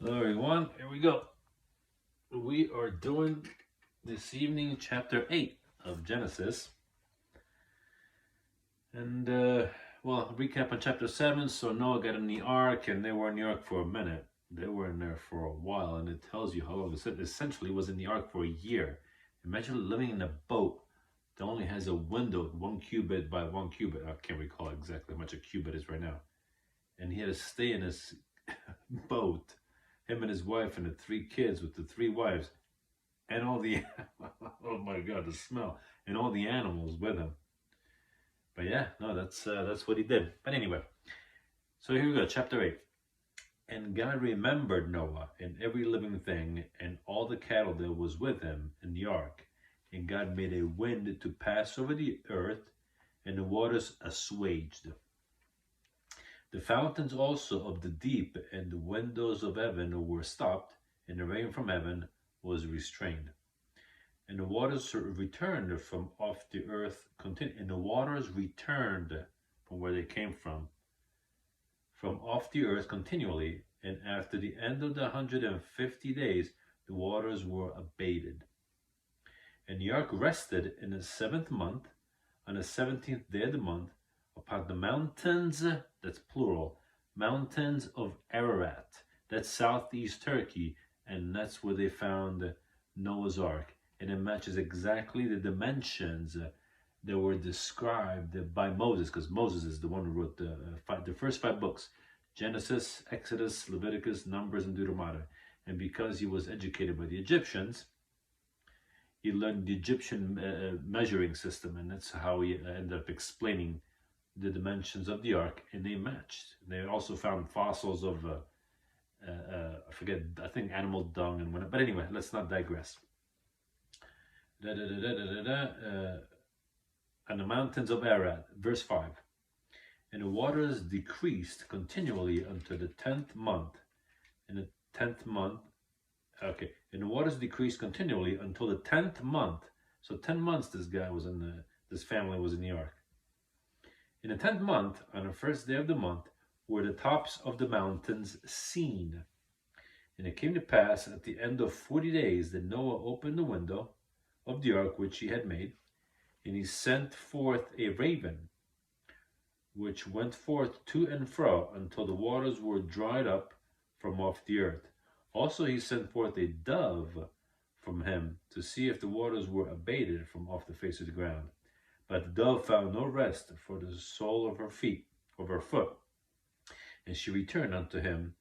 Hello everyone, here we go. We are doing this evening chapter 8 of Genesis. And well, recap on chapter 7. So Noah got in the ark and they were in the ark for a minute. They were in there for a while, and it tells you how long. It essentially was in the ark for a year. Imagine living in a boat that only has a window 1 cubit by 1 cubit. I can't recall exactly how much a cubit is right now. And he had to stay in his boat, him and his wife and the 3 kids with the 3 wives, and all the oh my god, the smell, and all the animals with him. But yeah, no, that's what he did. But anyway, so here we go, chapter 8. And God remembered Noah and every living thing and all the cattle that was with him in the ark. And God made a wind to pass over the earth, and the waters assuaged. The fountains also of the deep and the windows of heaven were stopped, and the rain from heaven was restrained. And the waters returned from off the earth, and the waters returned from where they came from off the earth continually. And after the end of the 150 days, the waters were abated. And the ark rested in the 7th month, on the 17th day of the month, upon the mountains, that's plural, mountains of Ararat, that's southeast Turkey, and that's where they found Noah's Ark. And it matches exactly the dimensions that were described by Moses, because Moses is the one who wrote the first 5 books, Genesis, Exodus, Leviticus, Numbers, and Deuteronomy. And because he was educated by the Egyptians, he learned the Egyptian measuring system, and that's how he ended up explaining the dimensions of the ark, and they matched. They also found fossils of, I forget, I think animal dung and whatnot. But anyway, let's not digress. On the mountains of Ararat, verse 5. And the waters decreased continually until the 10th month. In the 10th month, okay, and the waters decreased continually until the 10th month. So 10 months this family was in the ark. In the 10th month, on the first day of the month, were the tops of the mountains seen. And it came to pass at the end of 40 days that Noah opened the window of the ark which he had made, and he sent forth a raven, which went forth to and fro until the waters were dried up from off the earth. Also he sent forth a dove from him to see if the waters were abated from off the face of the ground. But the dove found no rest for the sole of her foot. And she returned unto him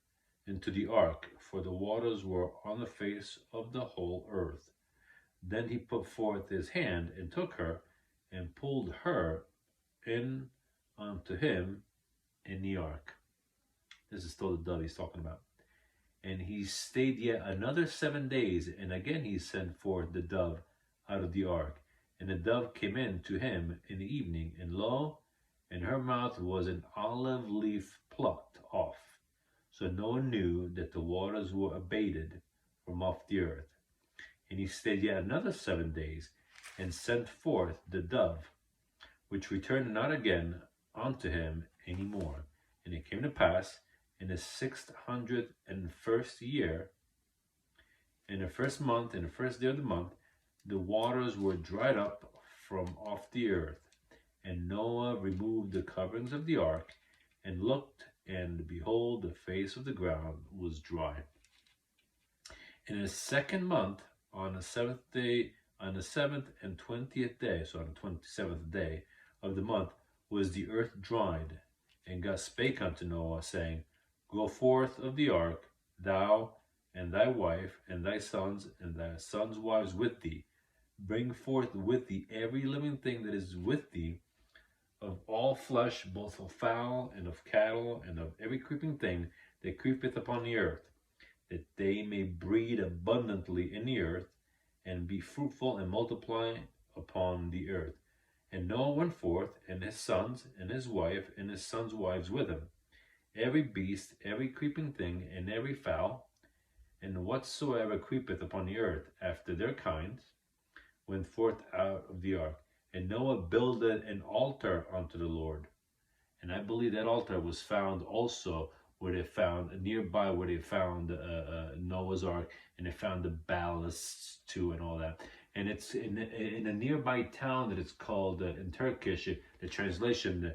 into the ark, for the waters were on the face of the whole earth. Then he put forth his hand and took her, and pulled her in unto him in the ark. This is still the dove he's talking about. And he stayed yet another 7 days, and again he sent forth the dove out of the ark. And the dove came in to him in the evening, and lo, in her mouth was an olive leaf plucked off. So Noah knew that the waters were abated from off the earth. And he stayed yet another 7 days, and sent forth the dove, which returned not again unto him any more. And it came to pass in the 601st year, in the 1st month, in the 1st day of the month, the waters were dried up from off the earth. And Noah removed the coverings of the ark, and looked, and behold, the face of the ground was dry. In the 2nd month, on the 7th day, on the 7th and 20th day, so on the 27th day of the month, was the earth dried. And God spake unto Noah, saying, Go forth of the ark, thou and thy wife, and thy sons wives with thee. Bring forth with thee every living thing that is with thee, of all flesh, both of fowl and of cattle, and of every creeping thing that creepeth upon the earth, that they may breed abundantly in the earth, and be fruitful and multiply upon the earth. And Noah went forth, and his sons, and his wife, and his sons' wives with him. Every beast, every creeping thing, and every fowl, and whatsoever creepeth upon the earth after their kinds, went forth out of the ark. And Noah builded an altar unto the Lord. And I believe that altar was found also where they found nearby where they found Noah's Ark, and they found the ballasts too and all that. And it's in a nearby town that it's called in Turkish, the translation,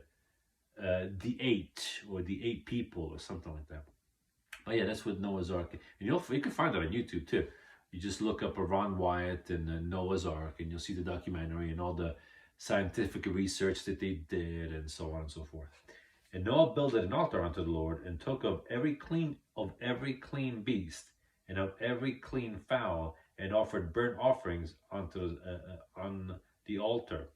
the eight, or the eight people, or something like that. But yeah, that's with Noah's Ark, and you can find that on YouTube too. You just look up Ron Wyatt and Noah's Ark, and you'll see the documentary and all the scientific research that they did, and so on and so forth. And Noah builded an altar unto the Lord, and took of every clean beast, and of every clean fowl, and offered burnt offerings unto on the altar.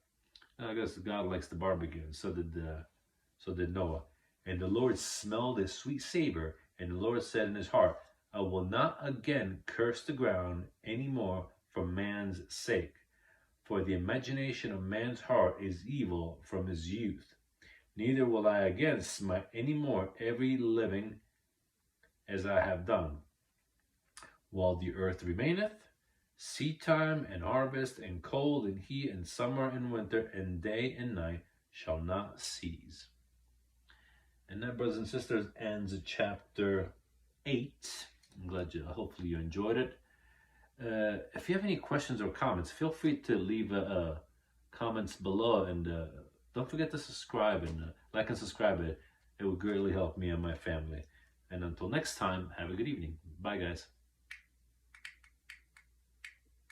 I guess God likes the barbecue, and so did Noah. And the Lord smelled a sweet savor, and the Lord said in his heart, I will not again curse the ground any more for man's sake, for the imagination of man's heart is evil from his youth. Neither will I again smite any more every living as I have done. While the earth remaineth, seed time and harvest, and cold and heat, and summer and winter, and day and night shall not cease. And that, brothers and sisters, ends chapter 8. I'm glad hopefully you enjoyed it. If you have any questions or comments, feel free to leave comments below, and don't forget to subscribe and like and subscribe. It would greatly help me and my family. And until next time, have a good evening. Bye, guys.